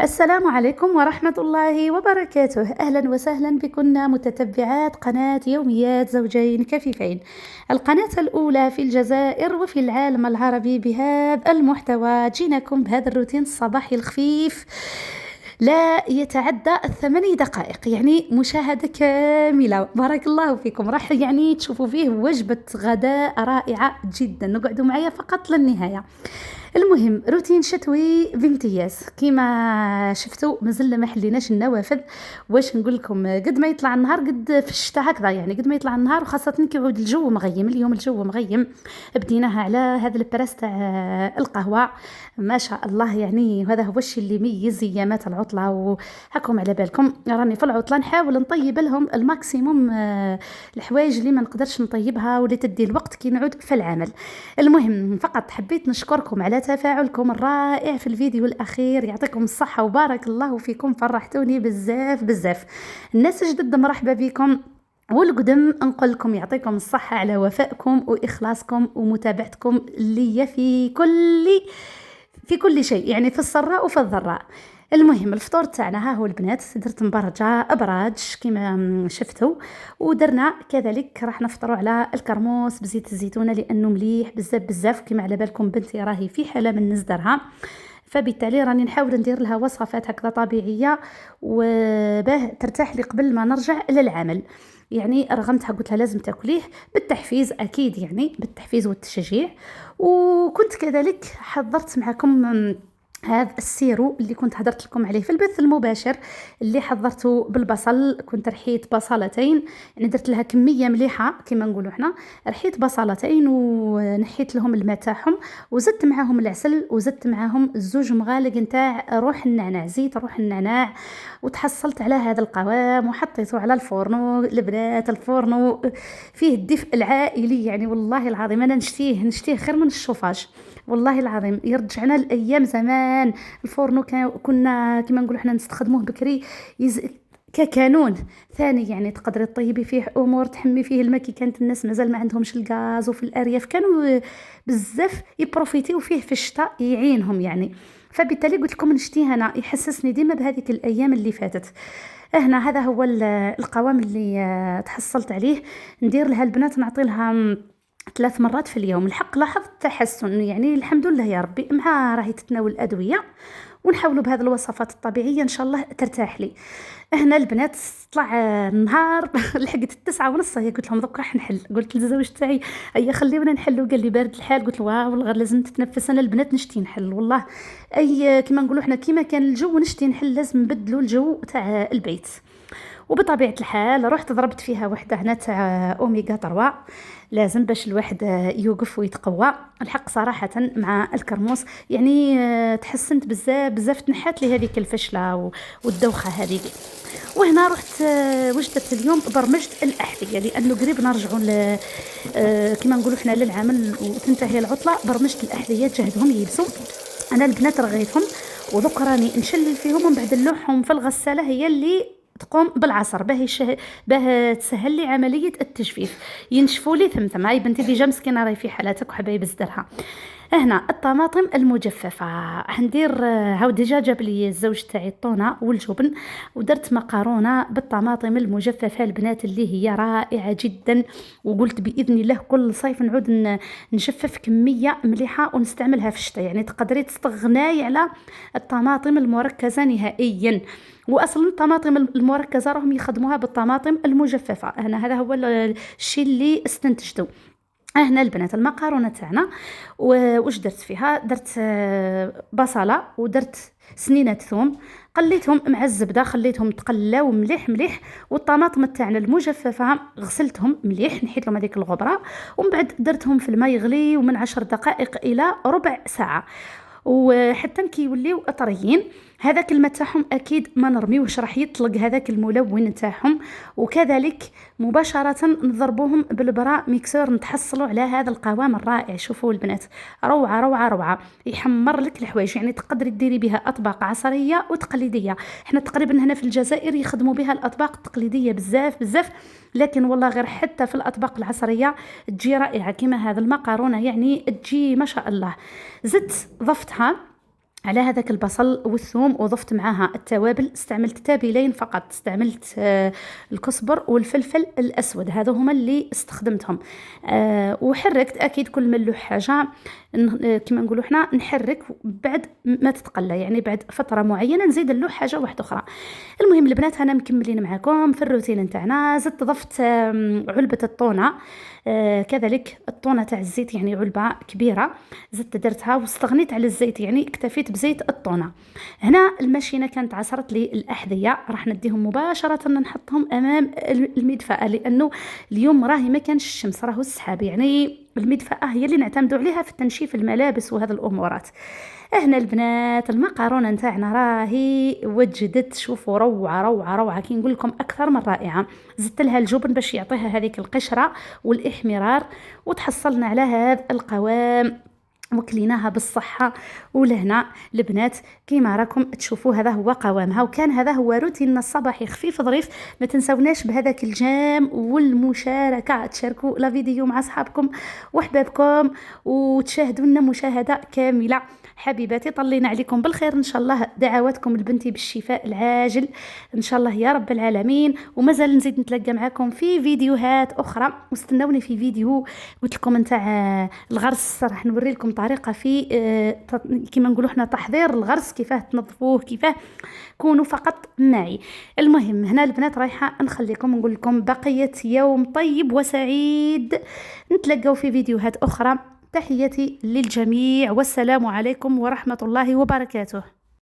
السلام عليكم ورحمة الله وبركاته. أهلا وسهلا بكم متتبعات قناة يوميات زوجين كفيفين، القناة الأولى في الجزائر وفي العالم العربي بهذا المحتوى. جيناكم بهذا الروتين الصباحي الخفيف لا يتعدى 8 دقائق، يعني مشاهدة كاملة. بارك الله فيكم، راح يعني تشوفوا فيه وجبة غداء رائعة جدا. نقعدوا معايا فقط للنهاية. المهم روتين شتوي بامتياز كيما شفتوا، مازلنا ما حليناش النوافذ. واش نقول لكم، قد ما يطلع النهار قد في الشتاء هكذا، يعني قد ما يطلع النهار وخاصة كي يعود الجو مغيم. اليوم الجو مغيم، بديناها على هذا البراس تاع القهوة. ما شاء الله، يعني هذا هو الشيء اللي يميز ايامات العطلة. وهاكم على بالكم راني في العطلة نحاول نطيب لهم الماكسيموم الحوايج اللي ما نقدرش نطيبها واللي تدي الوقت كي نعود في العمل. المهم فقط حبيت نشكركم على تفاعلكم الرائع في الفيديو الأخير، يعطيكم الصحة وبارك الله فيكم، فرحتوني بزاف بزاف. الناس الجدد مرحبا بكم، والقدم نقول لكم يعطيكم الصحة على وفائكم وإخلاصكم ومتابعتكم لي في كل شيء، يعني في السراء وفي الضراء. المهم الفطور تاعنا ها هو البنات، درت مبرجة أبراج كما شفتوا، ودرنا كذلك راح نفطروا على الكرموس بزيت الزيتونة لأنه مليح بزاف بزاف. كما على بالكم بنتي راهي في حالة من نزدرها، فبالتالي راني نحاول ندير لها وصفات هكذا طبيعية وباه ترتاح لي قبل ما نرجع للعمل. يعني رغمتها قلت لها لازم تاكليه بالتحفيز، اكيد يعني بالتحفيز والتشجيع. وكنت كذلك حضرت معكم هذا السيرو اللي كنت حضرت لكم عليه في البث المباشر، اللي حضرته بالبصل. كنت رحيت بصلتين، يعني درت لها كميه مليحه كما نقولوا احنا. رحيت بصلتين ونحيت لهم الماء تاعهم، وزدت معاهم العسل، وزدت معاهم 2 مغالق نتاع روح النعناع، زيت روح النعناع. وتحصلت على هذا القوام وحطيته على الفورنو. البنات الفورنو فيه الدفء العائلي، يعني والله العظيم انا نشتيه خير من الشوفاج. والله العظيم يرجعنا الايام زمان. الفورنو كنا كما نقولوا احنا نستخدموه بكري ككانون ثاني، يعني تقدري تطيبي فيه امور، تحمي فيه الماء كي كانت الناس مازال ما عندهمش الغاز. وفي الارياف كانوا بزاف يبروفيتيو فيه في الشتاء يعينهم يعني. فبالتالي قلت لكم نشتيه انا، يحسسني ديما بهذيك الايام اللي فاتت. هنا هذا هو القوام اللي تحصلت عليه. ندير لها البنات نعطي لها 3 مرات في اليوم. الحق لاحظت تحسن، يعني الحمد لله يا ربي، مع راهي تتناول الأدوية. ونحاولوا بهذه الوصفات الطبيعية إن شاء الله ترتاح لي. هنا البنات طلع النهار لحقت 9:30، هي قلت لهم دوك راح نحل. قلت للزوج تاعي أي خليونا نحلوا، قال لي بارد الحال. قلت له واو والله لازم تتنفس. أنا البنات نشتي نحل والله، أي كما نقولوا احنا كيما كان الجو نشتي نحل، لازم نبدلوا الجو تاع البيت. وبطبيعة الحال رحت ضربت فيها وحدة هنا تاع أوميغا 3، لازم باش الواحد يوقف ويتقوى. الحق صراحة مع الكرموس يعني تحسنت بزاف بزاف، تنحات لي هذيك الفشلة والدوخة هذيك. وهنا رحت وجدت اليوم برمجت الأحذية، لأنه قريب نرجعوا كما نقولوا احنا للعمل وتنتهي العطلة. برمجت الأحذية جهدهم يلبسوا. أنا البنات رغيتهم وذوك راني نشلل فيهم ومن بعد نلوحهم في الغسالة، هي اللي تقوم بالعصر باه تسهل لي عمليه التجفيف. ينشفوا لي ثم هاي بنتي ديجا مسكينه راهي في حالتك وحبايب زدرها. هنا الطماطم المجففه حندير، هاو ديجا جاب لي الزوج تاعي الطونه والجبن، ودرت مقارونه بالطماطم المجففه البنات اللي هي رائعه جدا. وقلت باذن الله كل صيف نعود نجفف كميه مليحه ونستعملها في الشتاء. يعني تقدري تستغناي على الطماطم المركزه نهائيا. واصلا الطماطم المركزه راهم يخدموها بالطماطم المجففه. هذا هو الشيء اللي استنتجته. هنا البنات المقارونه تاعنا واش درت فيها، درت بصله ودرت سنينه ثوم، قليتهم مع الزبده، خليتهم تقلاو مليح مليح. والطماطم تاعنا المجففه غسلتهم مليح، نحيت لهم هذيك الغبره، ومن بعد درتهم في الماء يغلي ومن 10 دقائق الى ربع ساعه، وحتى كي يوليو طريين. هذاك الماء تاعهم اكيد ما نرميوش، راح يطلق هذاك الملون تاعهم. وكذلك مباشره نضربوهم بالبرا ميكسور، نتحصلوا على هذا القوام الرائع. شوفوا البنات، روعه روعه روعه، يحمر لك الحوايج. يعني تقدري ديري بها اطباق عصريه وتقليديه. احنا تقريبا هنا في الجزائر يخدموا بها الاطباق التقليديه بزاف بزاف، لكن والله غير حتى في الاطباق العصريه تجي رائعه كما هذا المقارونه، يعني تجي ما شاء الله. زدت ضفتها على هذاك البصل والثوم، وضفت معاها التوابل. استعملت تابلين فقط، استعملت الكزبر والفلفل الأسود، هذو هما اللي استخدمتهم. وحركت أكيد كل ما نلوح حاجة كما نقولوا حنا نحرك بعد ما تتقلى، يعني بعد فترة معينة نزيد نلوح حاجة واحدة أخرى. المهم البنات أنا مكملين معكم في الروتين نتاعنا. زدت ضفت علبة الطونة، كذلك الطونة تاع الزيت، يعني علبة كبيرة زدت درتها واستغنيت على الزيت، يعني اكتفيت بزيت الطونة. هنا الماشينة كانت عصرت لي الأحذية، راح نديهم مباشرة نحطهم أمام المدفأة، لأنه اليوم راهي ما كانش الشمس، راهو السحاب، يعني المدفأة هي اللي نعتمدوا عليها في تنشيف الملابس وهذه الأمورات. هنا البنات المقارونة نتاعنا راهي وجدت، شوفوا روعة روعة روعة، كي نقول لكم أكثر من رائعة. زدت لها الجبن باش يعطيها هذيك القشرة والإحمرار، وتحصلنا على هذا القوام وكليناها بالصحة. ولهنا البنات كيما راكم تشوفوا هذا هو قوامها، وكان هذا هو روتيننا الصباحي خفيف ظريف. ما تنسوناش بهذاك الجام والمشاركة، تشاركوا لا فيديو مع أصحابكم وأحبابكم وتشاهدونا مشاهدة كاملة. حبيباتي طلينا عليكم بالخير إن شاء الله، دعواتكم لبنتي بالشفاء العاجل إن شاء الله يا رب العالمين. ومازال نزيد نتلقى معكم في فيديوهات أخرى، واستنوني في فيديو قلت لكم نتاع الغرس، راح نوري لكم طريقة في كما نقولوا احنا تحضير الغرس، كيفاه تنظفوه، كيفاه. كونوا فقط معي. المهم هنا البنات رايحة نخليكم نقول لكم بقية يوم طيب وسعيد، نتلقوا في فيديوهات أخرى. تحياتي للجميع، والسلام عليكم ورحمة الله وبركاته.